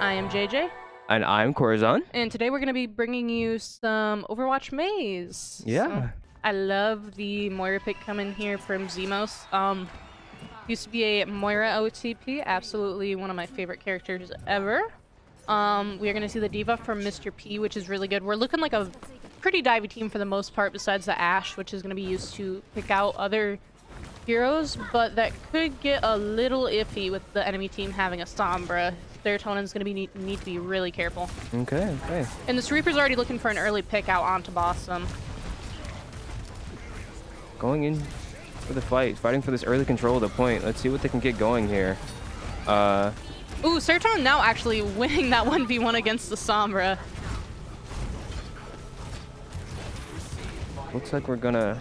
I am JJ. And I'm Corazon. And today we're going to be bringing you some Overwatch Maize. Yeah. So, I love the Moira pick coming here from Zemos. Used to be a Moira OTP, absolutely one of my favorite characters ever. We are going to see the Diva from Mr. P, which is really good. We're looking like a pretty divey team for the most part, besides the Ashe, which is going to be used to pick out other heroes, but that could get a little iffy with the enemy team having a Sombra. Serotonin's going to need to be really careful. Okay. And this Reaper's already looking for an early pick out onto Bossum. Going in for the fight, fighting for this early control of the point. Let's see what they can get going here. Ooh, Serotonin now actually winning that 1v1 against the Sombra. Looks like we're gonna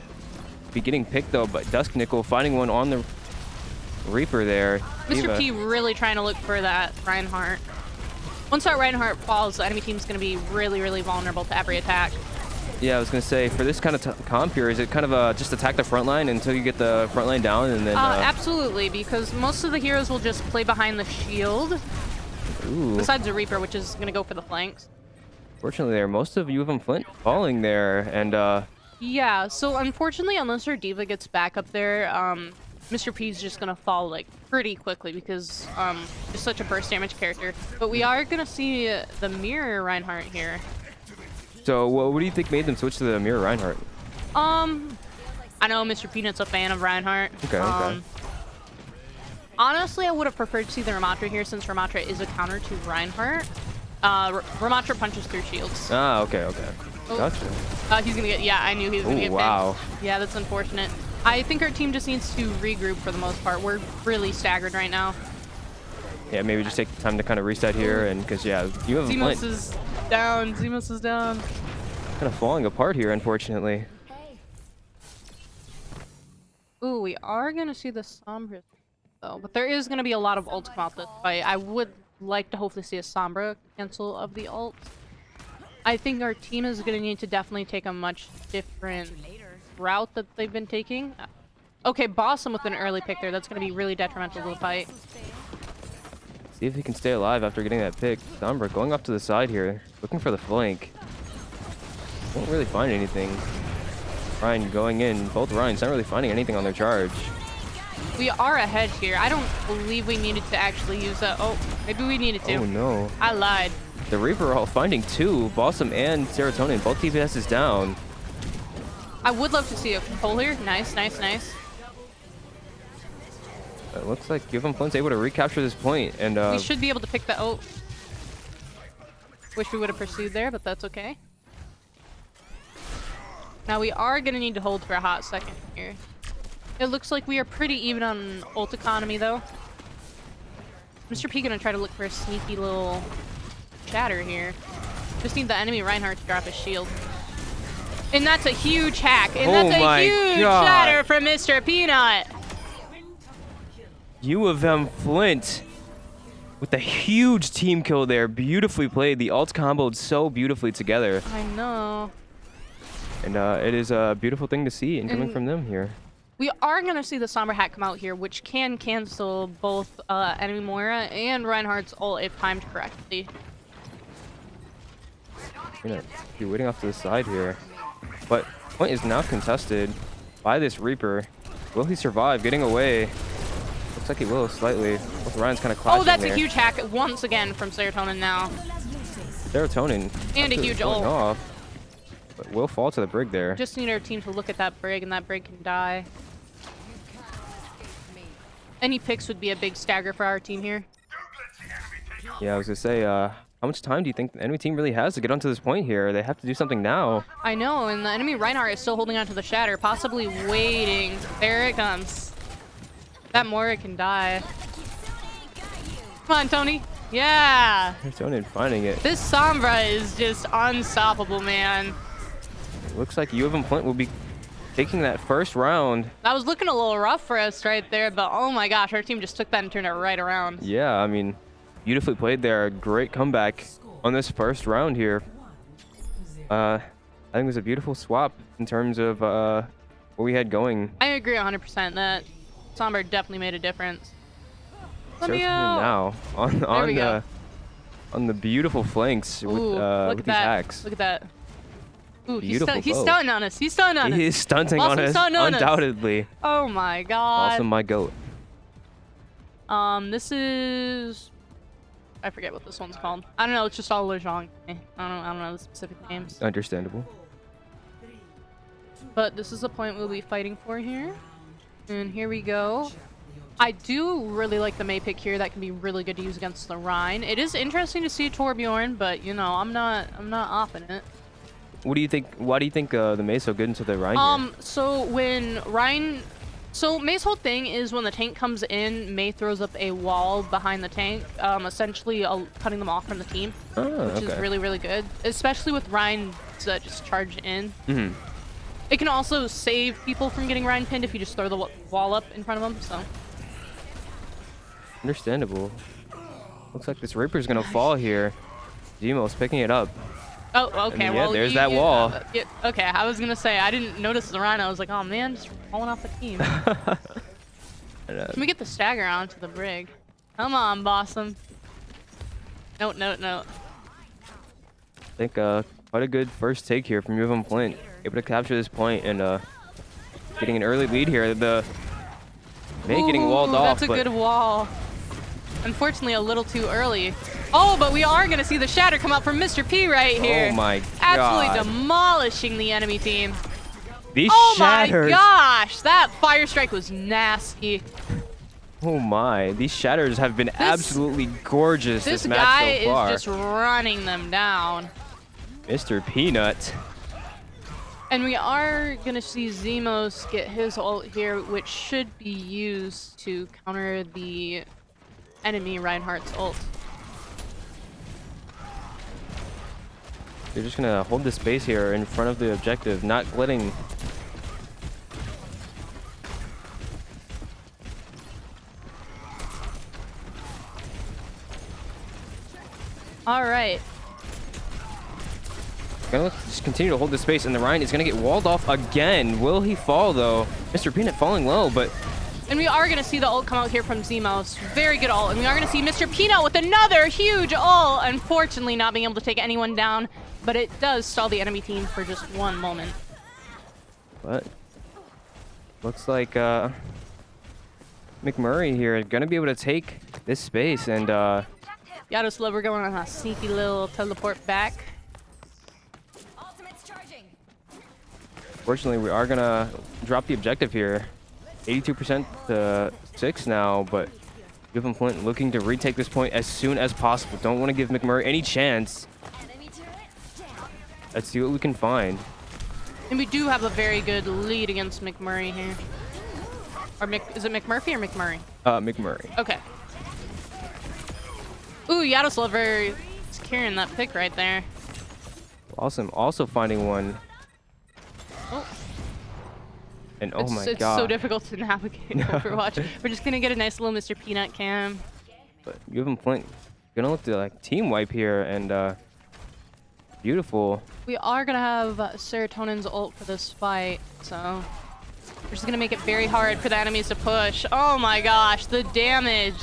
be getting picked though, but Dusk Nickel finding one on the Reaper there. Mr. Diva. P really trying to look for that Reinhardt. Once that Reinhardt falls, the enemy team's going to be really vulnerable to every attack. Yeah, I was gonna say, for this kind of comp here, is it kind of just attack the front line until you get the front line down and then... Absolutely, because most of the heroes will just play behind the shield. Ooh. Besides the Reaper, which is going to go for the flanks. Fortunately there, most of UM-Flint falling there, and Yeah, so unfortunately, unless our Diva gets back up there, Mr. P's just gonna fall like pretty quickly because he's such a burst damage character. But we are gonna see the Mirror Reinhardt here. So what do you think made them switch to the Mirror Reinhardt? I know Mr. Peanut's a fan of Reinhardt. Okay. Honestly, I would have preferred to see the Ramatra here since Ramatra is a counter to Reinhardt. Ramatra punches through shields. Ah, okay. Oh. Gotcha. He's gonna get, yeah, I knew he was gonna get wow. picked. Yeah, that's unfortunate. I think our team just needs to regroup for the most part. We're really staggered right now. Yeah, maybe just take the time to kind of reset here, and because Zemos is down. Zemos is down. Kind of falling apart here, unfortunately. Ooh, we are gonna see the Sombra though, but there is gonna be a lot of ults come out this fight. I would like to hopefully see a Sombra cancel of the ult. I think our team is gonna need to definitely take a much different route that they've been taking. Okay, Bossum with an early pick there. That's going to be really detrimental to the fight. See if he can stay alive after getting that pick. Sombra going off to the side here, looking for the flank. Won't really find anything. Ryan going in. Both Ryans not really finding anything on their charge. We are ahead here. I don't believe we needed to actually use that. Oh, maybe we needed to. Oh no. I lied. The Reaper all finding two. Bossum and Serotonin. Both DPSs down. I would love to see a pull here. Nice. It looks like UM-Flint's able to recapture this point, and we should be able to pick the ult. Wish we would have pursued there, but that's okay. Now we are gonna need to hold for a hot second here. It looks like we are pretty even on ult economy though. Mr. P gonna try to look for a sneaky little shatter here. Just need the enemy Reinhardt to drop his shield. And that's a huge hack. And that's a huge shatter from Mr. Peanut. UM-Flint with a huge team kill there. Beautifully played. The ults comboed so beautifully together. I know. And it is a beautiful thing to see and coming from them here. We are going to see the Sombra hack come out here, which can cancel both enemy Moira and Reinhardt's ult if timed correctly. You're waiting off to the side here. But point is now contested by this Reaper. Will he survive getting away? Looks like he will slightly. Both Ryan's kind of clashing. Oh, that's there. a huge hack once again from Serotonin now. Serotonin. And a huge ult. Off, but will fall to the brig there. Just need our team to look at that brig, and that brig can die. Any picks would be a big stagger for our team here. Yeah, I was going to say, how much time do you think the enemy team really has to get onto this point here? They have to do something now. I know, and the enemy Reinhardt is still holding onto the shatter, possibly waiting. There it comes. That Moira can die. Come on, Tony. Yeah. Tony finding it. This Sombra is just unstoppable, man. Looks like UM-Flint will be taking that first round. That was looking a little rough for us right there, but oh my gosh, our team just took that and turned it right around. Yeah, I mean, beautifully played there. Great comeback on this first round here. I think it was a beautiful swap in terms of what we had going. I agree 100% that Sombra definitely made a difference. Let me Now on the on the beautiful flanks with look at these that. hacks. Look at that. Ooh, Beautiful he's bow. stunting on us. He's stunting on us. He is stunting on Awesome us, stun on us. undoubtedly. Oh my god. Also my goat. This is... I forget what this one's called. I don't know, it's just all Lejong. I don't know the specific names. Understandable. But this is the point we'll be fighting for here. And here we go. I do really like the Mei pick here. That can be really good to use against the Rhine. It is interesting to see Torbjorn, but you know, I'm not offing it. What do you think? Why do you think the Maize so good into the Rhine here? So when Rhine... So Mei's whole thing is when the tank comes in, Mei throws up a wall behind the tank, essentially cutting them off from the team, which is really, really good. Especially with Rhine that just charge in. Mm-hmm. It can also save people from getting Rhine pinned if you just throw the wall up in front of them, so... Understandable. Looks like this Reaper's gonna fall here. Zemo's picking it up. Oh, okay. And yeah, well, there's that wall. Okay, I was gonna say, I didn't notice the Rhino. I was like, oh man, just falling off the team. Can we get the stagger onto the brig? Come on, Bossum. No. I think quite a good first take here from UM-Flint. Able to capture this point and getting an early lead here. The Mei getting walled off. That's a good wall. Unfortunately, a little too early. Oh, but we are going to see the shatter come out from Mr. P right here. Oh my god. Absolutely demolishing the enemy team. These Oh shatters. my gosh, that fire strike was nasty. Oh my, these shatters have been absolutely gorgeous this match guy so far. is just running them down. Mr. Peanut. And we are going to see Zemos get his ult here, which should be used to counter the enemy Reinhardt's ult. They're just gonna hold the space here in front of the objective, not letting... All right. Gonna just continue to hold the space, and the Rhine is gonna get walled off again. Will he fall though? Mr. Peanut falling low, but... And we are going to see the ult come out here from Zemos. Very good ult. And we are going to see Mr. Peanut with another huge ult. Unfortunately, not being able to take anyone down. But it does stall the enemy team for just one moment. But looks like McMurry here going to be able to take this space. And Yaroslav, we're going on a sneaky little teleport back. fortunately, we are going to drop the objective here. 82% to 6 now, but UM-Flint looking to retake this point as soon as possible. Don't want to give McMurry any chance. Let's see what we can find. And we do have a very good lead against McMurry here. Or is it McMurphy or McMurry? McMurray. Okay. Ooh, Yaroslav securing that pick right there. Awesome. Also finding one. Oh. And oh my it's god. so difficult to navigate Overwatch. We're just gonna get a nice little Mr. Peanut cam. But UM-Flint gonna look to like team wipe here, and beautiful. We are gonna have Serotonin's ult for this fight, so we're just gonna make it very hard for the enemies to push. Oh my gosh, the damage.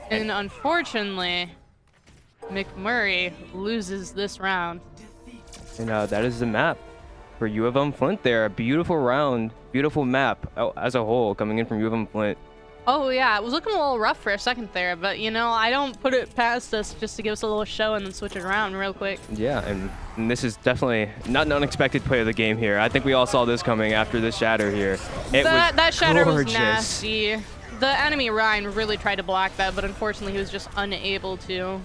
And unfortunately, McMurry loses this round. And that is the map for UM-Flint there. A beautiful round, beautiful map as a whole coming in from UM-Flint. Oh yeah, it was looking a little rough for a second there, but you know, I don't put it past us just to give us a little show and then switch it around real quick. Yeah, and this is definitely not an unexpected play of the game here. I think we all saw this coming after the shatter here. That shatter was gorgeous. nasty. The enemy Rhine really tried to block that, but unfortunately he was just unable to.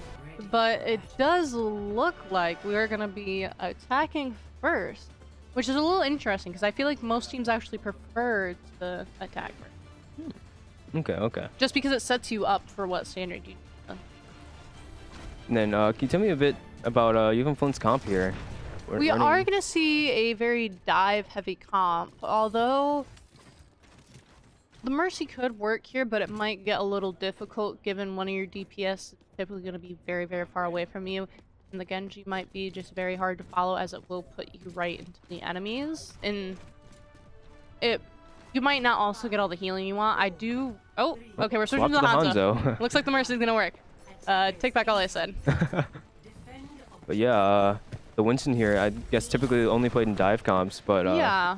But it does look like we are going to be attacking first, which is a little interesting because I feel like most teams actually prefer to attack first. Okay. Just because it sets you up for what standard you need. And then can you tell me a bit about UM-Flint's comp here? We are going to see a very dive-heavy comp, although the Mercy could work here, but it might get a little difficult given one of your DPS is typically going to be very, very far away from you. And the Genji might be just very hard to follow as it will put you right into the enemies. And you might not also get all the healing you want. Oh, okay, we're switching to the Hanzo. Hanzo. Looks like the Mercy's going to work. Take back all I said. But yeah, the Winston here, I guess typically only played in dive comps, but Yeah.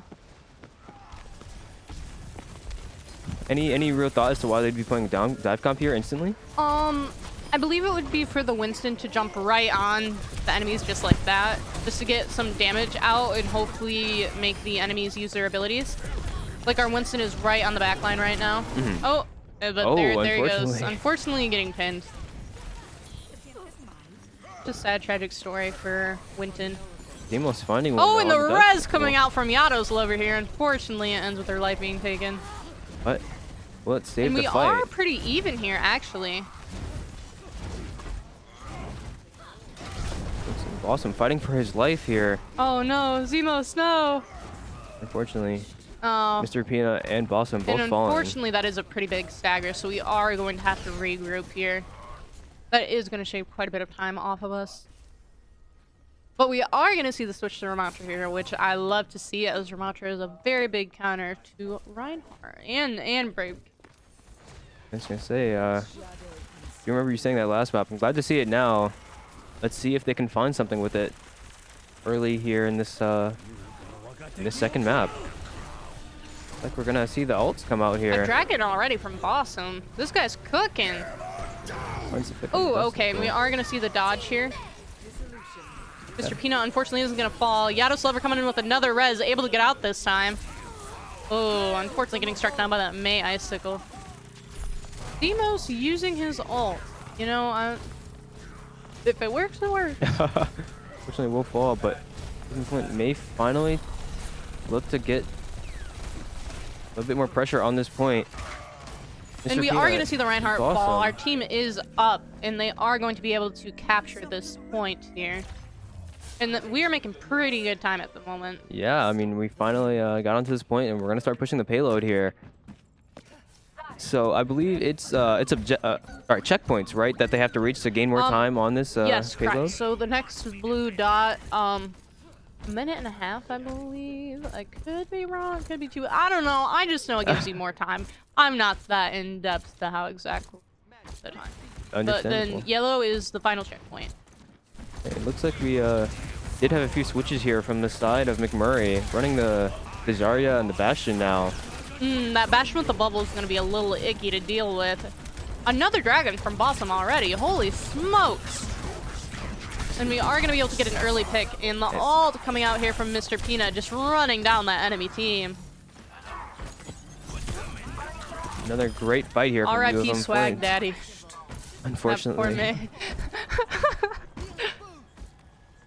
any real thought as to why they'd be playing dive comp here instantly? I believe it would be for the Winston to jump right on the enemies just like that, just to get some damage out and hopefully make the enemies use their abilities. Like our Winston is right on the back line right now. Mm-hmm. Oh, but Oh, there he goes. unfortunately. Unfortunately getting pinned. Just a sad, tragic story for Winton. Demos finding one. Oh, now and the on death res coming circle. out from Yato's over here. Unfortunately, it ends with her life being taken. But well, it saved And we the fight. are pretty even here, actually. Awesome, fighting for his life here. Oh no, Zemos, no! Unfortunately, Oh. Mr. Pina and Blossom both And falling. unfortunately, that is a pretty big stagger, so we are going to have to regroup here. That is going to shave quite a bit of time off of us. But we are going to see the switch to Ramatra here, which I love to see, as Ramatra is a very big counter to Reinhardt and Brave. I was gonna say, you remember you saying that last map? I'm glad to see it now. Let's see if they can find something with it early here in this second map. Looks like we're gonna see the ults come out A here. dragon already from Blossom. This guy's cooking. Oh, okay. We are going to see the dodge here. Mr. Peanut unfortunately isn't going to fall. Yadoslover coming in with another res, able to get out this time. Oh, unfortunately getting struck down by that May Icicle. Demos using his ult. You know, if it works, it works. Unfortunately, will fall, but UM-Flint may finally look to get a little bit more pressure on this point. And Mr. we Peanut, are going to see the Reinhardt awesome. fall. Our team is up, and they are going to be able to capture this point here. And we are making pretty good time at the moment. Yeah, I mean, we finally got onto this point, and we're gonna start pushing the payload here. So I believe it's checkpoints, right? That they have to reach to gain more time on this yes, payload. correct. So the next blue dot, a minute and a half, I believe. I could be wrong, could be two. I don't know. I just know it gives you more time. I'm not that in depth to how exactly the time. But Understandable. then yellow is the final checkpoint. It looks like we did have a few switches here from the side of McMurry, running the Zarya and the Bastion now. That Bastion with the bubble is going to be a little icky to deal with. Another dragon from Blossom already. Holy smokes. And we are going to be able to get an early pick. And the ult coming out here from Mr. Peanut, just running down that enemy team. Another great fight here from R.I.P. UM-Flint. Swag Daddy. Unfortunately, That poor May.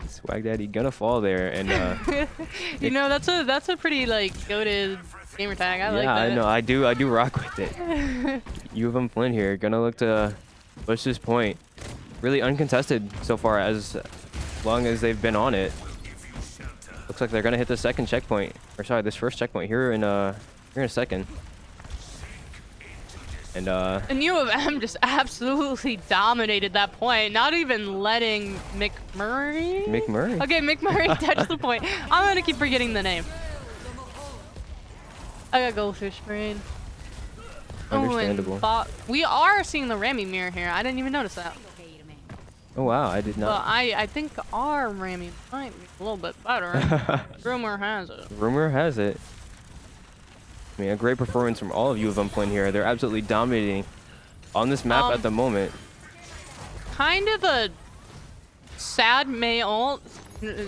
Swag Daddy gonna fall there, and You know, that's a pretty like goated gamer tag. I like yeah, that. I know, I do rock with it. UM-Flint here gonna look to push this point. Really uncontested so far, as long as they've been on it. Looks like they're gonna hit the second checkpoint, or sorry, this first checkpoint here in a second. And U of M just absolutely dominated that point, not even letting McMurray? McMurray. Okay, McMurray touched the point. I'm gonna keep forgetting the name. I got goldfish brain. Understandable. Oh, and we are seeing the Rami mirror here. I didn't even notice that. Oh wow, I did Well, not. I think our Rami might be a little bit better. Rumor has it. Rumor has it. I mean, a great performance from all of UM-Flint here. They're absolutely dominating on this map at the moment. Kind of a sad May ult.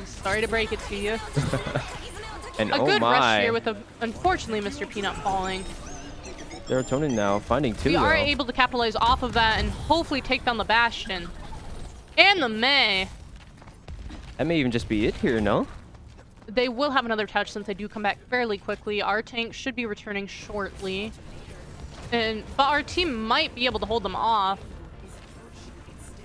Sorry to break it to you. And A oh good my, rush here with, unfortunately, Mr. Peanut falling. Serotonin now finding two. We though. are able to capitalize off of that and hopefully take down the Bastion. And the May. That may even just be it here, no? They will have another touch since they do come back fairly quickly. Our tank should be returning shortly. But our team might be able to hold them off.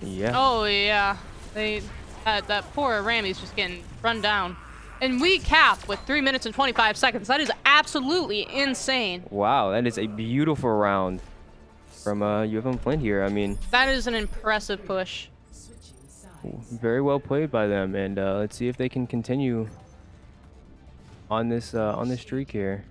Yeah. Oh, yeah. That poor Rami's just getting run down. And we cap with 3 minutes and 25 seconds. That is absolutely insane. Wow, that is a beautiful round from UM-Flint here. I mean, That is an impressive push. very well played by them, and let's see if they can continue on this streak here.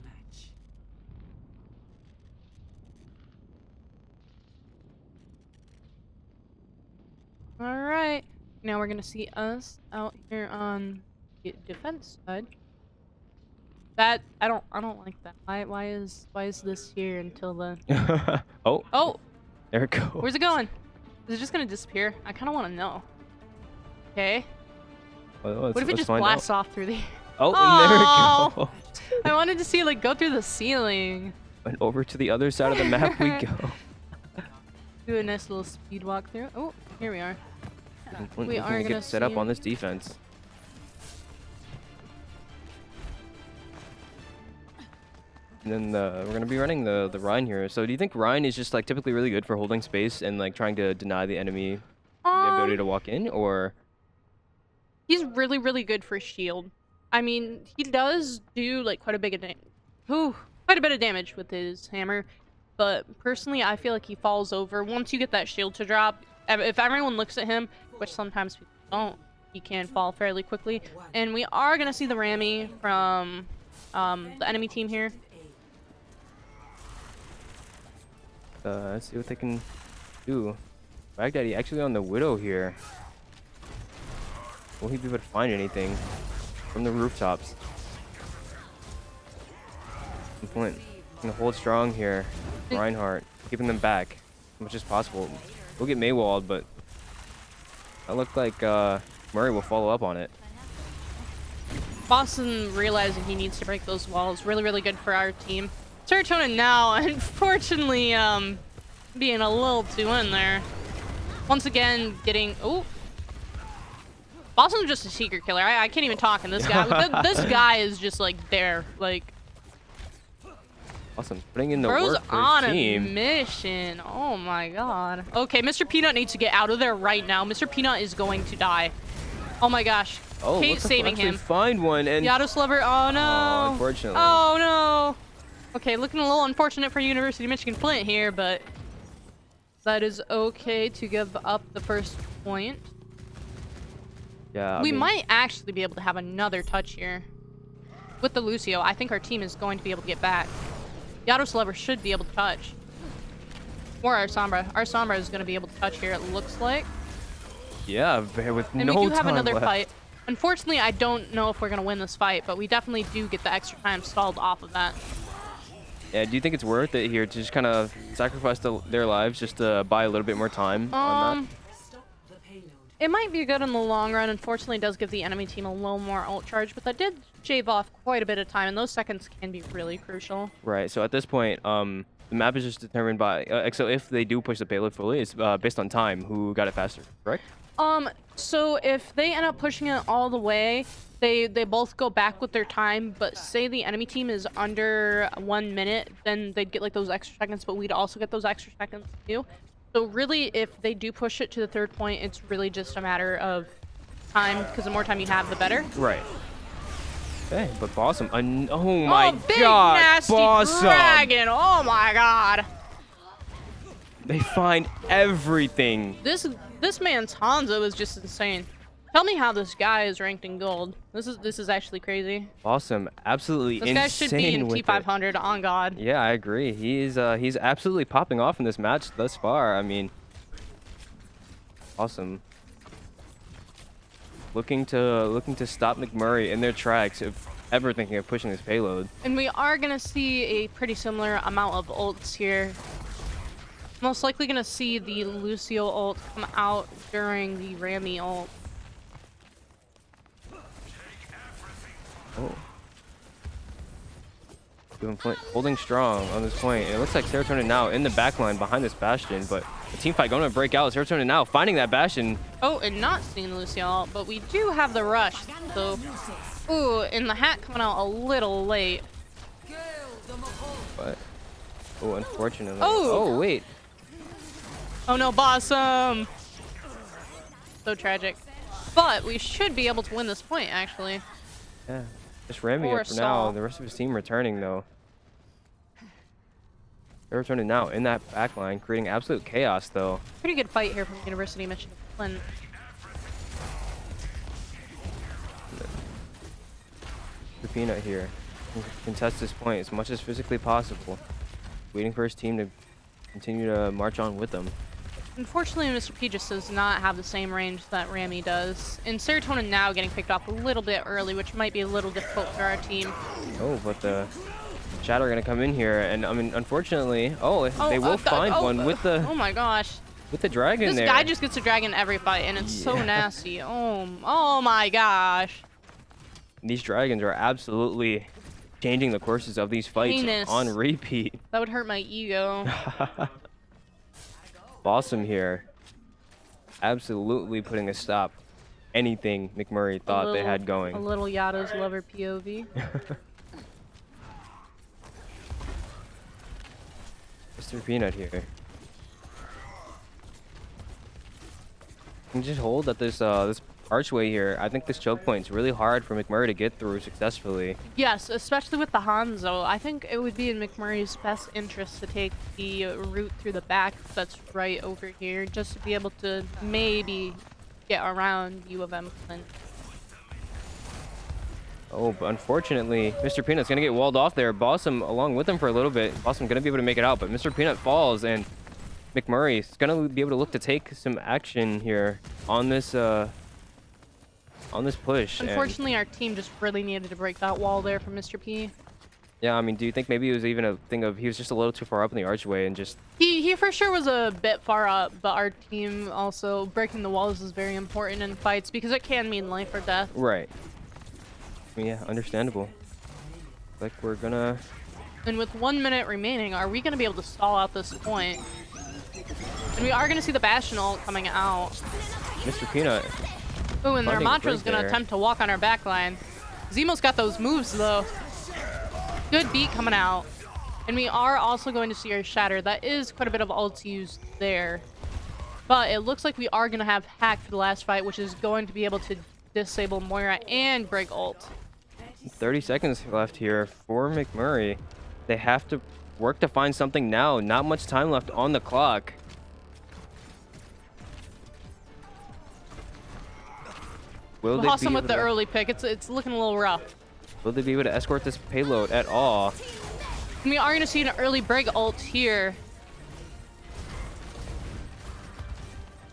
Now we're gonna see us out here on the defense side. That I don't like that. Why is this here until the Oh, Oh, there it goes. where's it going? Is it just gonna disappear? I kinda wanna know. Okay. Well, What if it let's just find blasts out. off through the Oh, and Oh! there it goes. I wanted to see it like go through the ceiling. And over to the other side of the map we go. Do a nice little speed walk through. Oh, here we are. We are can gonna get set up see- on this defense. And then we're gonna be running the Rhine here. So do you think Rhine is just like typically really good for holding space and like trying to deny the enemy the ability to walk in, or? He's really, really good for shield. I mean, he does do like quite a bit of damage with his hammer. But personally, I feel like he falls over once you get that shield to drop. If everyone looks at him, which sometimes people don't, he can fall fairly quickly. And we are gonna see the Rammy from the enemy team here. Let's see what they can do. Baghdadi actually on the Widow here. Will he be able to find anything from the rooftops? UM-Flint gonna hold strong here. Reinhardt keeping them back as much as possible. We'll get Maywalled, but that looked like Murray will follow up on it. Boston realizing he needs to break those walls. Really, really good for our team. Serotonin now, unfortunately, being a little too in there. Once again, getting... Oh! Boston's just a secret killer. I can't even talk in this guy. This guy is just, like, there. Like... Awesome. Putting in the Bro's work for on his a team. mission. Oh, my God. Okay, Mr. Peanut needs to get out of there right now. Mr. Peanut is going to die. Oh, my gosh. Oh, Kate looks like saving we'll actually him. find one, and The auto slubber. Oh, no. unfortunately. Oh, no. Okay, looking a little unfortunate for University of Michigan Flint here, but that is okay to give up the first point. Yeah, We I mean, might actually be able to have another touch here. With the Lucio, I think our team is going to be able to get back. The auto slubber should be able to touch. Or our Sombra. Our Sombra is going to be able to touch here, it looks like. Yeah, with And no we do have time another left. fight. Unfortunately, I don't know if we're going to win this fight, but we definitely do get the extra time stalled off of that. Yeah, do you think it's worth it here to just kind of sacrifice their lives just to buy a little bit more time on that? It might be good in the long run. Unfortunately, it does give the enemy team a little more ult charge, but that did shave off quite a bit of time, and those seconds can be really crucial. Right, so at this point, the map is just determined by... so if they do push the payload fully, it's based on time, who got it faster, correct? So if they end up pushing it all the way, they both go back with their time, but say the enemy team is under 1 minute, then they'd get like those extra seconds, but we'd also get those extra seconds too. So really, if they do push it to the third point, it's really just a matter of time, because the more time you have, the better. Right. Okay, but Bossum... oh my big god! nasty Bossum! dragon! Oh my god! They find everything. This man's Hanzo is just insane. Tell me how this guy is ranked in gold. This is actually crazy. Awesome, absolutely This insane guy should be in with it. T500 on God. Yeah, I agree. He's absolutely popping off in this match thus far. I mean, awesome. Looking to stop McMurray in their tracks if ever thinking of pushing this payload. And we are gonna see a pretty similar amount of ults here. Most likely gonna see the Lucio ult come out during the Rammy ult. Oh. UM-Flint holding strong on this point. It looks like Serotonin now in the backline behind this Bastion, but the team fight going to break out. Serotonin now finding that Bastion. Oh, and not seeing the Lucio ult, but we do have the rush, so... Ooh, and the hat coming out a little late. But, oh, unfortunately. Oh! Oh, wait. Oh no, Bossum! So tragic. But we should be able to win this point, actually. Yeah. Just Remy Or up for now. Saul. The rest of his team returning, though. They're returning now in that backline, creating absolute chaos, though. Pretty good fight here from University of Michigan Flint. The Peanut here can contest this point as much as physically possible, waiting for his team to continue to march on with them. Unfortunately, Mr. P just does not have the same range that Rami does. And Serotonin now getting picked off a little bit early, which might be a little difficult for our team. Oh, but the Shadow are gonna come in here, and I mean, unfortunately, they will find one with the. Oh my gosh. With the dragon there. This guy just gets a dragon every fight, and it's so nasty. Oh my gosh. These dragons are absolutely changing the courses of these fights on repeat. That would hurt my ego. Awesome here. Absolutely putting a stop. Anything McMurry thought they had going. A little Yato's lover POV. Mr. Peanut here. Can just hold at this this archway here. I think this choke point is really hard for McMurry to get through successfully. Yes, especially with the Hanzo. I think it would be in McMurray's best interest to take the route through the back that's right over here, just to be able to maybe get around UM-Flint. Oh, but unfortunately, Mr. Peanut's gonna get walled off there. Bossum along with him for a little bit. Bossum gonna be able to make it out, but Mr. Peanut falls, and McMurray is gonna be able to look to take some action here on this push. Unfortunately, our team just really needed to break that wall there from Mr. P. Yeah, I mean, do you think maybe it was even a thing of he was just a little too far up in the archway and just... He for sure was a bit far up, but our team also breaking the walls is very important in fights because it can mean life or death. Right. I mean, yeah, understandable. Like, we're gonna... And with 1 minute remaining, are we gonna be able to stall out this point? And we are gonna see the Bastion ult coming out. Mr. Peanut. Ooh, and their Mantra's gonna attempt to walk on our backline. Zemo's got those moves though. Good beat coming out. And we are also going to see our Shatter. That is quite a bit of ults used there. But it looks like we are gonna have Hack for the last fight, which is going to be able to disable Moira and break ult. 30 seconds left here for McMurray. They have to work to find something now. Not much time left on the clock. Will they Awesome be with the early pick. It's looking a little rough. Will they be able to escort this payload at all? And we are going to see an early break ult here.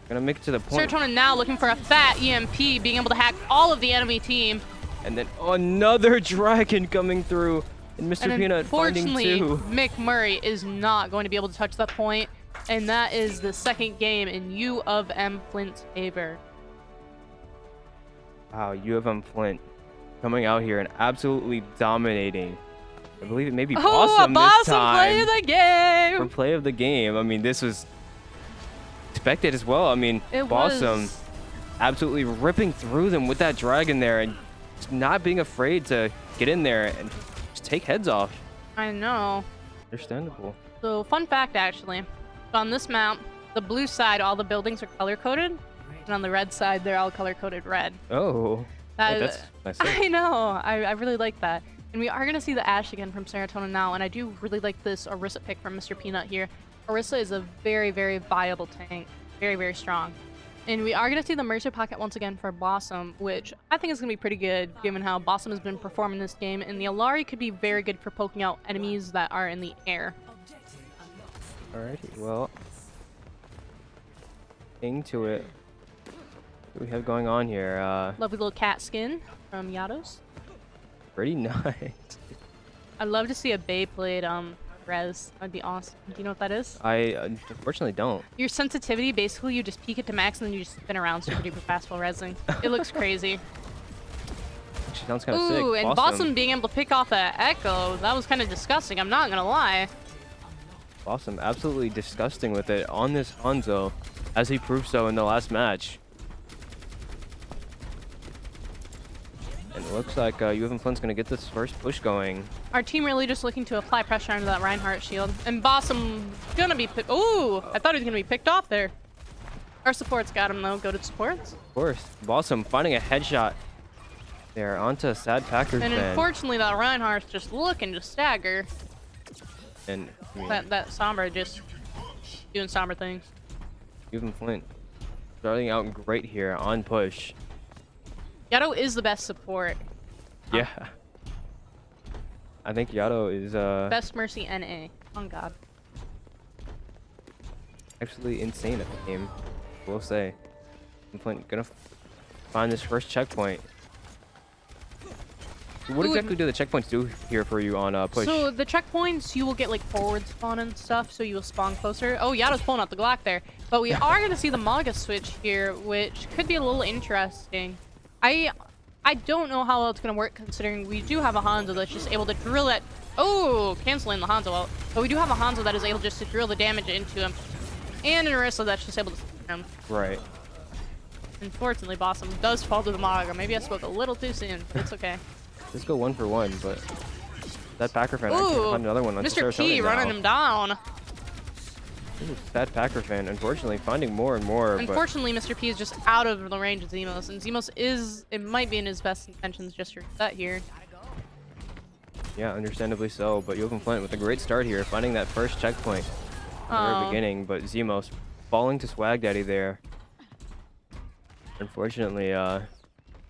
Gonna make it to the point. Serotonin now looking for a fat EMP, being able to hack all of the enemy team. And then another dragon coming through. And Mr. Peanut finding two. McMurray is not going to be able to touch that point. And that is the second game in UM-Flint's favor. Wow, UM-Flint coming out here and absolutely dominating. I believe it may be Bossum this time. Play of the game! For play of the game. I mean, this was expected as well. I mean, Bossum absolutely ripping through them with that dragon there and just not being afraid to get in there and just take heads off. I know. Understandable. So, fun fact actually. On this map, the blue side, all the buildings are color-coded. And on the red side, they're all color-coded red. Oh. That's nice. I know. I really like that. And we are going to see the Ashe again from Serotonin now. And I do really like this Orisa pick from Mr. Peanut here. Orisa is a very, very viable tank. Very, very strong. And we are going to see the Mercer pocket once again for Bossum, which I think is going to be pretty good given how Bossum has been performing this game. And the Alari could be very good for poking out enemies that are in the air. Alrighty, well. Into it. What do we have going on here? Lovely little cat skin from Yados. Pretty nice. I'd love to see a Bay played res. That'd be awesome. Do you know what that is? I unfortunately don't. Your sensitivity, basically, you just peak it to max and then you just spin around super duper fast while resing. It looks crazy. Actually sounds kind of sick. Ooh, and Bossum being able to pick off that Echo, that was kind of disgusting. I'm not gonna lie. Awesome, absolutely disgusting with it on this Hanzo, as he proved so in the last match. And it looks like UM-Flint's gonna get this first push going. Our team really just looking to apply pressure onto that Reinhardt shield. And Bossum gonna be ooh, I thought he was gonna be picked off there. Our supports got him though. Go to supports. Of course. Bossum finding a headshot there onto a sad Packers And fan. unfortunately that Reinhardt's just looking to stagger. And I mean, that Sombra just doing Sombra things. UM-Flint starting out great here on push. Yato is the best support. Yeah. I think Yato is Best Mercy NA. On God. absolutely insane at the game, I will say. UM-Flint gonna find this first checkpoint. What exactly do the checkpoints do here for you on push? So the checkpoints, you will get like forward spawn and stuff, so you will spawn closer. Oh, Yato's pulling out the Glock there. But we are going to see the Maga switch here, which could be a little interesting. I don't know how well it's going to work, considering we do have a Hanzo that's just able to drill it. Oh, canceling the Hanzo out. But we do have a Hanzo that is able just to drill the damage into him. And an Orisa that's just able to stick him. Right. Unfortunately, Bossum does fall to the Maga. Maybe I spoke a little too soon, but it's okay. Let's go 1 for 1, but that Packer fan actually found another one. Mr. P running him down. Ooh, that Packer fan, unfortunately, finding more and more. Unfortunately, Mr. P is just out of the range of Zemos, and Zemos it might be in his best intentions just to reset here. Yeah, understandably so, but UM-Flint with a great start here, finding that first checkpoint in the very beginning, but Zemos falling to Swag Daddy there. Unfortunately,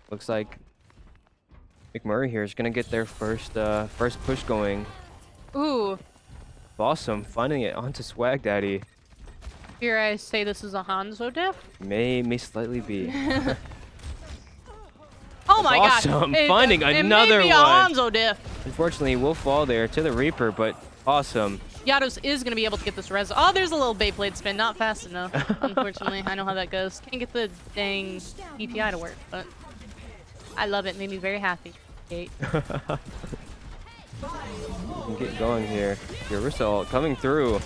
looks like McMurry here is gonna get their first push going. Ooh. Awesome, finding it onto Swag Daddy. Here I say this is a Hanzo diff? May slightly be. Oh my awesome. god. Finding another may be one. A Hanzo diff. Unfortunately, we'll fall there to the Reaper, but awesome. Yados is going to be able to get this res. Oh, there's a little Beyblade spin. Not fast enough, unfortunately. I know how that goes. Can't get the dang DPI to work, but I love it. Made me very happy. Kate. Get going here. Your Orisa coming through.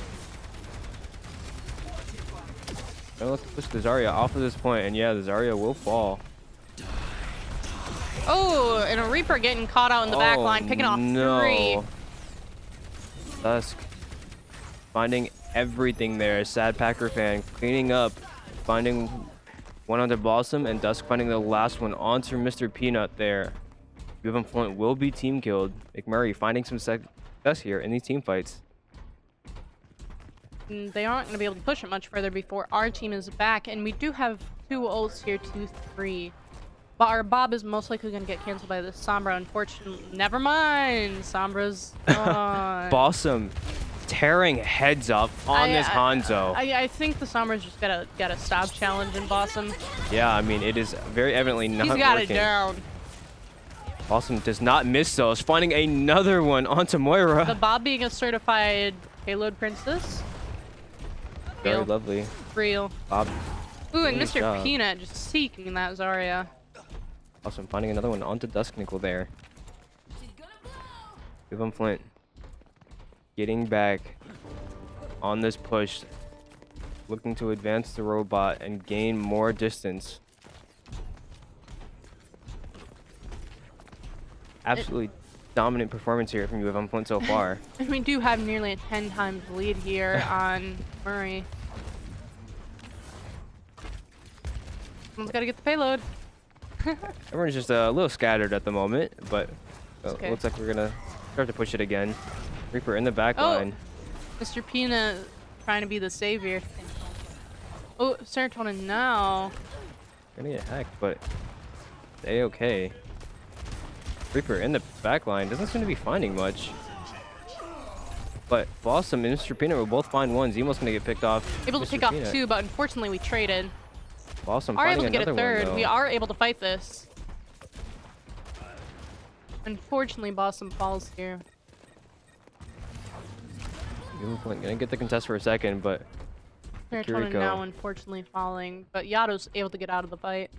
Gonna look to push the Zarya off of this point, and yeah, the Zarya will fall. Oh, and a Reaper getting caught out in the back line, picking off 3. Dusk finding everything there. Sad Packer fan cleaning up, finding one onto Blossom, and Dusk finding the last one onto Mr. Peanut there. UM-Flint will be team killed. McMurry finding some success here in these team fights. They aren't going to be able to push it much further before our team is back, and we do have 2 ults here, 2-3. But our Bob is most likely going to get canceled by the Sombra, unfortunately. Never mind. Sombra's gone. Blossom tearing heads up on this Hanzo. I think the Sombra's just got a stop challenge in Blossom. Yeah, I mean, it is very evidently not working. He's got it down. Blossom does not miss those. Finding another one onto Moira. The Bob being a certified payload princess. Very Real. lovely. Real. Bob. Ooh, and Mr. Peanut just seeking that Zarya. Awesome, finding another one onto Dusk Nickel there. UM-Flint getting back on this push, looking to advance the robot and gain more distance. Absolutely dominant performance here from UM-Flint so far. And we do have nearly a 10 times lead here on Murray. Someone's got to get the payload. Everyone's just a little scattered at the moment, but okay. Looks like we're gonna start to push it again. Reaper in the back line. Mr. Peanut trying to be the savior. Oh, Serotonin now. Gonna get hacked, but they okay. Reaper in the back line doesn't seem to be finding much. But Blossom and Mr. Peanut will both find one. Zemo's gonna get picked off. Able to pick off 2, but unfortunately we traded. Blossom are able finding to get a another 3rd. one, We are able to fight this. Unfortunately, Blossom falls here. UM-Flint gonna get the contest for a second, but Serotonin now unfortunately falling, but Yato's able to get out of the fight.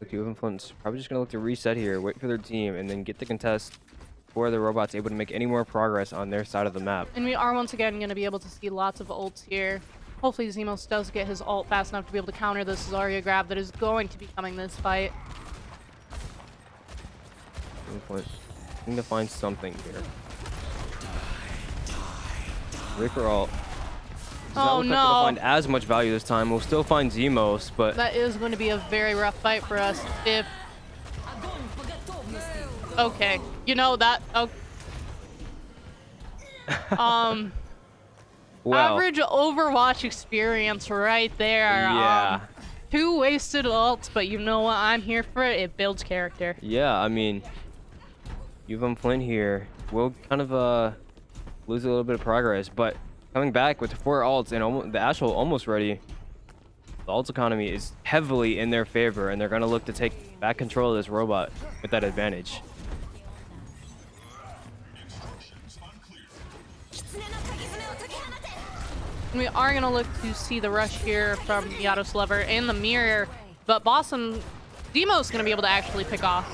Look, UM-Flint's probably just gonna look to reset here, wait for their team, and then get the contest before the robot's able to make any more progress on their side of the map. And we are once again gonna be able to see lots of ults here. Hopefully Zemos does get his ult fast enough to be able to counter this Zarya grab that is going to be coming this fight. UM-Flint need to find something here. Reaper ult. Oh no! Not find as much value this time. We'll still find Zemos, but that is going to be a very rough fight for us. If okay, you know that. well, average Overwatch experience right there. Yeah. 2 wasted ults, but you know what? I'm here for it. It builds character. Yeah, I mean, UM-Flint here will kind of lose a little bit of progress, but coming back with 4 ults and the Ashole almost ready. The ult economy is heavily in their favor, and they're going to look to take back control of this robot with that advantage. We are going to look to see the rush here from Yados Lover and the mirror, but Bossum, Demo's going to be able to actually pick off.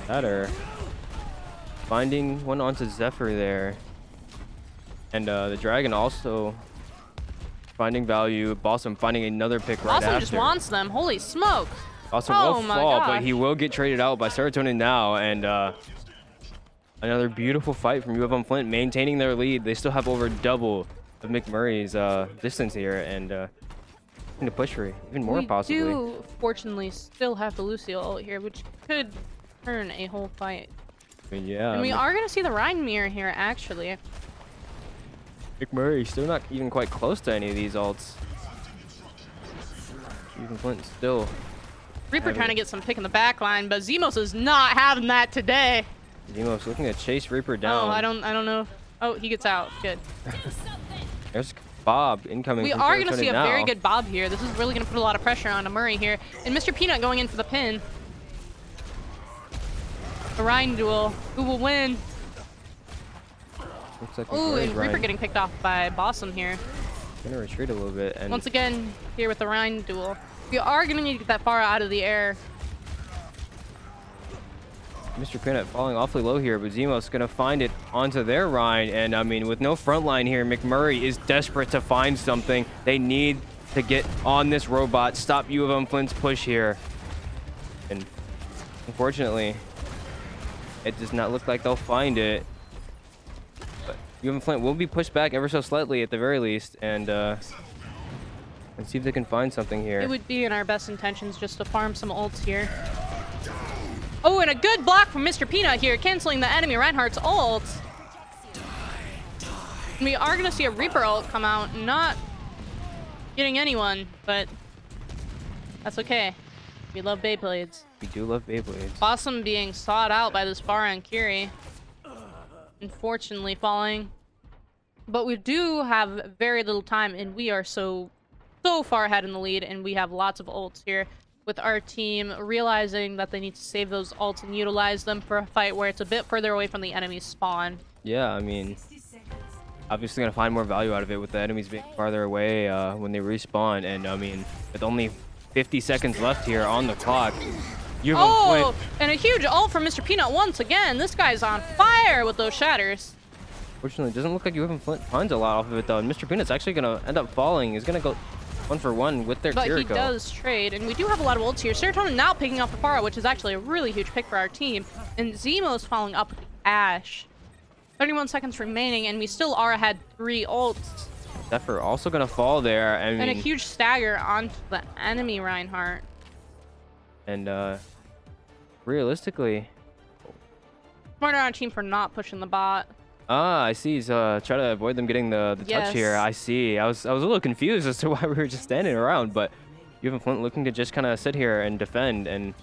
Better. Finding one onto Zephyr there. And the Dragon also finding value. Bossum finding another pick right after. Bossum just wants them. Holy smoke. Bossum will fall, but he will get traded out by Serotonin now. And another beautiful fight from UM-Flint, maintaining their lead. They still have over double of McMurray's distance here, and to push for even more possibly. We do, fortunately, still have the Lucio ult here, which could turn a whole fight. Yeah. And we are going to see the Rhine mirror here, actually. McMurray still not even quite close to any of these ults. UM-Flint still. Reaper trying to get some pick in the back line, but Zemos is not having that today. Zemos looking to chase Reaper down. Oh, I don't know. Oh, he gets out. Good. There's Bob incoming. We are going to see a very good Bob here. This is really going to put a lot of pressure on Murray here. And Mr. Peanut going in for the pin. The Rhine duel. Who will win? Looks like ooh, and Reaper getting picked off by Bossum here. Gonna retreat a little bit. And once again, here with the Rhine duel. We are going to need to get that far out of the air. Mr. Peanut falling awfully low here, but Zemos gonna find it onto their Rhine, and I mean, with no front line here, McMurray is desperate to find something. They need to get on this robot, stop UM-Flint's push here. And unfortunately, it does not look like they'll find it. But UM-Flint will be pushed back ever so slightly at the very least, and see if they can find something here. It would be in our best intentions just to farm some ults here. Oh, and a good block from Mr. Peanut here, canceling the enemy Reinhardt's ult. We are going to see a Reaper ult come out, not getting anyone, but that's okay. We love Beyblades. We do love Beyblades. Bossum being sought out by this Baron Curie. Unfortunately falling. But we do have very little time, and we are so far ahead in the lead, and we have lots of ults here. With our team realizing that they need to save those ults and utilize them for a fight where it's a bit further away from the enemy's spawn. Yeah, I mean, obviously gonna find more value out of it with the enemies being farther away when they respawn, and I mean, with only 50 seconds left here on the clock. Oh, and a huge ult from Mr. Peanut once again. This guy's on fire with those shatters. Fortunately, it doesn't look like UM-Flint finds a lot off of it though, and Mr. Peanut's actually gonna end up falling. He's gonna go 1-for-1 with their Kiriko. But he does trade, and we do have a lot of ults here. Serotonin now picking up the Pharah, which is actually a really huge pick for our team. And Zemo's following up with Ash. 31 seconds remaining, and we still are ahead 3 ults. Zephyr also gonna fall there. I mean, and a huge stagger onto the enemy Reinhardt. And realistically, Smart on our team for not pushing the bot. Ah, I see. He's trying to avoid them getting the touch here. I see. I was a little confused as to why we were just standing around, but UM-Flint looking to just kind of sit here and defend and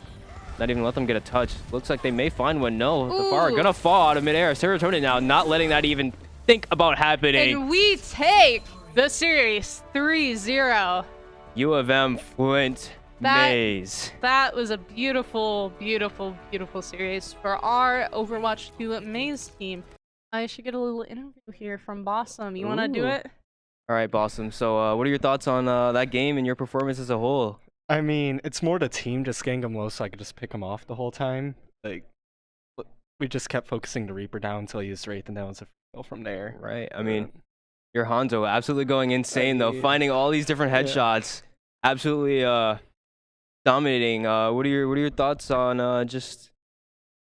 not even let them get a touch. Looks like they may find one. No, the Pharah gonna fall out of midair. Serotonin now not letting that even think about happening. And we take the series 3-0. UM-Flint Maize. That was a beautiful, beautiful, beautiful series for our Overwatch 2 Maize team. I should get a little interview here from Bossum. You want to do it? All right, Bossum. So what are your thoughts on that game and your performance as a whole? I mean, it's more the team just getting them low so I could just pick them off the whole time. Like, we just kept focusing the Reaper down until he used Wraith, and that was a fail from there. Right. I mean, your Hanzo absolutely going insane, though, finding all these different headshots. Yeah. Absolutely dominating. What are your thoughts on just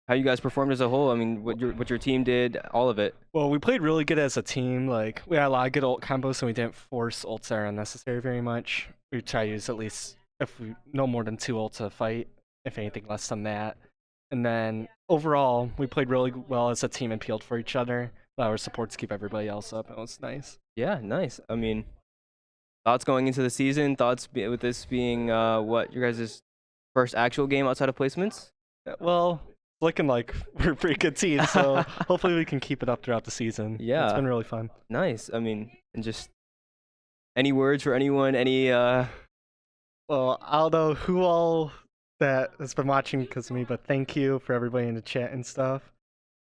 how you guys performed as a whole? I mean, what your team did, all of it. Well, we played really good as a team. Like, we had a lot of good ult combos, so we didn't force ults that are unnecessary very much. We try to use at least, if we no more than 2 ults to fight, if anything less than that. And then overall, we played really well as a team and peeled for each other. Our supports keep everybody else up. It was nice. Yeah, nice. I mean, thoughts going into the season? Thoughts with this being what your guys' first actual game outside of placements? Well, looking like we're a pretty good team, so hopefully we can keep it up throughout the season. Yeah. It's been really fun. Nice. I mean, and just any words for anyone? Any Well, I don't know who all that has been watching because of me, but thank you for everybody in the chat and stuff.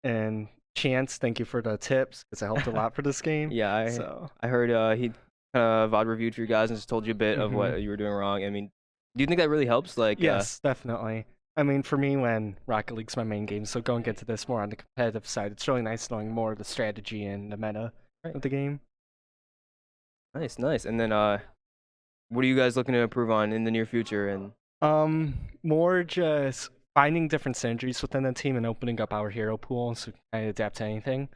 And Chance, thank you for the tips because it helped a lot for this game. Yeah, So I heard he VOD reviewed for you guys and just told you a bit of what you were doing wrong. I mean, do you think that really helps? Like, yes, definitely. I mean, for me, when Rocket League's my main game, so going into this more on the competitive side, it's really nice knowing more of the strategy and the meta of the game. Nice, nice. And then, what are you guys looking to improve on in the near future? And More just finding different synergies within the team and opening up our hero pool so we can kind of adapt to anything.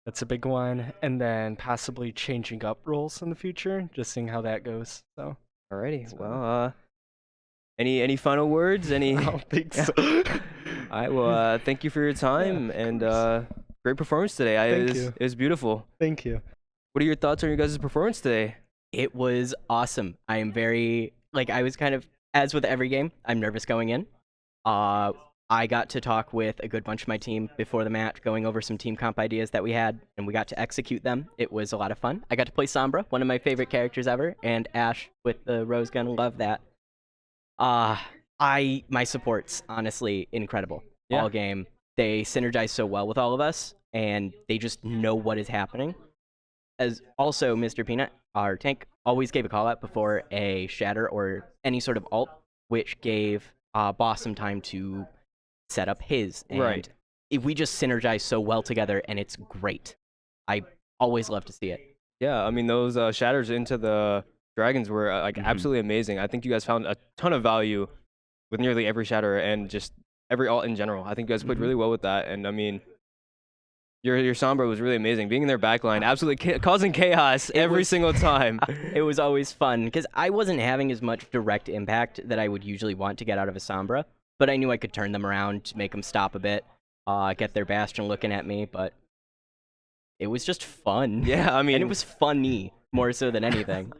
That's a big one. And then possibly changing up roles in the future, just seeing how that goes. So, alrighty, well, any final words? Any? I don't think so. All right, well, thank you for your time and great performance today. Thank you. It was beautiful. Thank you. What are your thoughts on your guys' performance today? It was awesome. I am very, I was kind of, as with every game, I'm nervous going in. I got to talk with a good bunch of my team before the match, going over some team comp ideas that we had, and we got to execute them. It was a lot of fun. I got to play Sombra, one of my favorite characters ever, and Ash with the rose gun. Love that. My support's honestly incredible. Yeah. All game. They synergize so well with all of us, and they just know what is happening. As also, Mr. Peanut, our tank, always gave a call out before a shatter or any sort of ult, which gave Boss some time to set up his. And Right. If we just synergize so well together, and it's great. I always love to see it. Yeah, I mean, those shatters into the dragons were absolutely amazing. I think you guys found a ton of value with nearly every shatter and just every ult in general. I think you guys played really well with that. And I mean, your Sombra was really amazing. Being in their backline, absolutely causing chaos every single time. It was always fun, because I wasn't having as much direct impact that I would usually want to get out of a Sombra, but I knew I could turn them around to make them stop a bit, get their Bastion looking at me, but it was just fun. Yeah, I mean... And it was funny, more so than anything.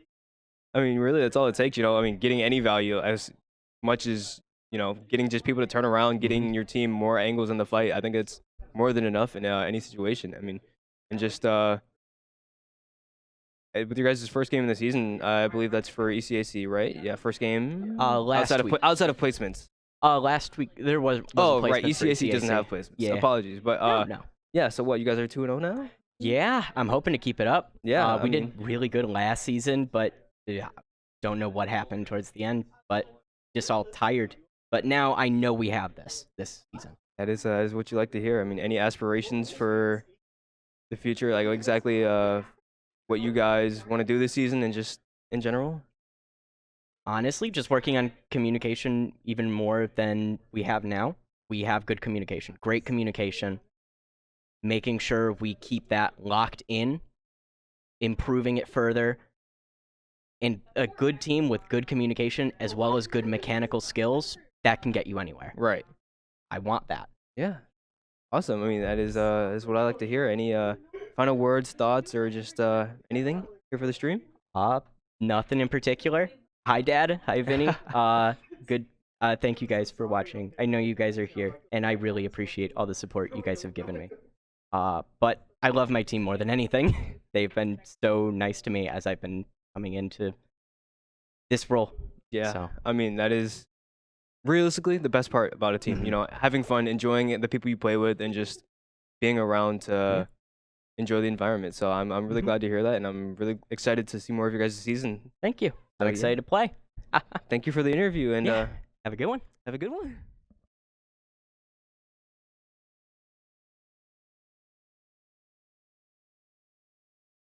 I mean, really, that's all it takes, you know? I mean, getting any value as much as, you know, getting just people to turn around, getting your team more angles in the fight, I think it's more than enough in any situation. I mean, and just with your guys' first game in the season, I believe that's for ECAC, right? Yeah, first game Last week. outside of placements. Last week there was Right, ECAC doesn't have placements. Yeah. Apologies, but no. yeah. So what? You guys are 2-0 now? Yeah, I'm hoping to keep it up. Yeah, we did really good last season, but don't know what happened towards the end. But just all tired. But now I know we have this season. That is what you like to hear. I mean, any aspirations for the future? Like exactly what you guys want to do this season and just in general? Honestly, just working on communication even more than we have now. We have good communication, great communication. Making sure we keep that locked in, improving it further. And a good team with good communication as well as good mechanical skills, that can get you anywhere. Right. I want that. Yeah. Awesome. I mean, that is what I like to hear. Any final words, thoughts, or just anything here for the stream? Nothing in particular. Hi, Dad. Hi, Vinny. Good. Thank you guys for watching. I know you guys are here, and I really appreciate all the support you guys have given me. But I love my team more than anything. They've been so nice to me as I've been coming into this role. Yeah. So. I mean, that is realistically the best part about a team. You know, having fun, enjoying it, the people you play with, and just being around to enjoy the environment. So I'm really glad to hear that, and I'm really excited to see more of your guys' season. Thank you. I'm excited to play. Thank you for the interview, and have a good one. have a good one.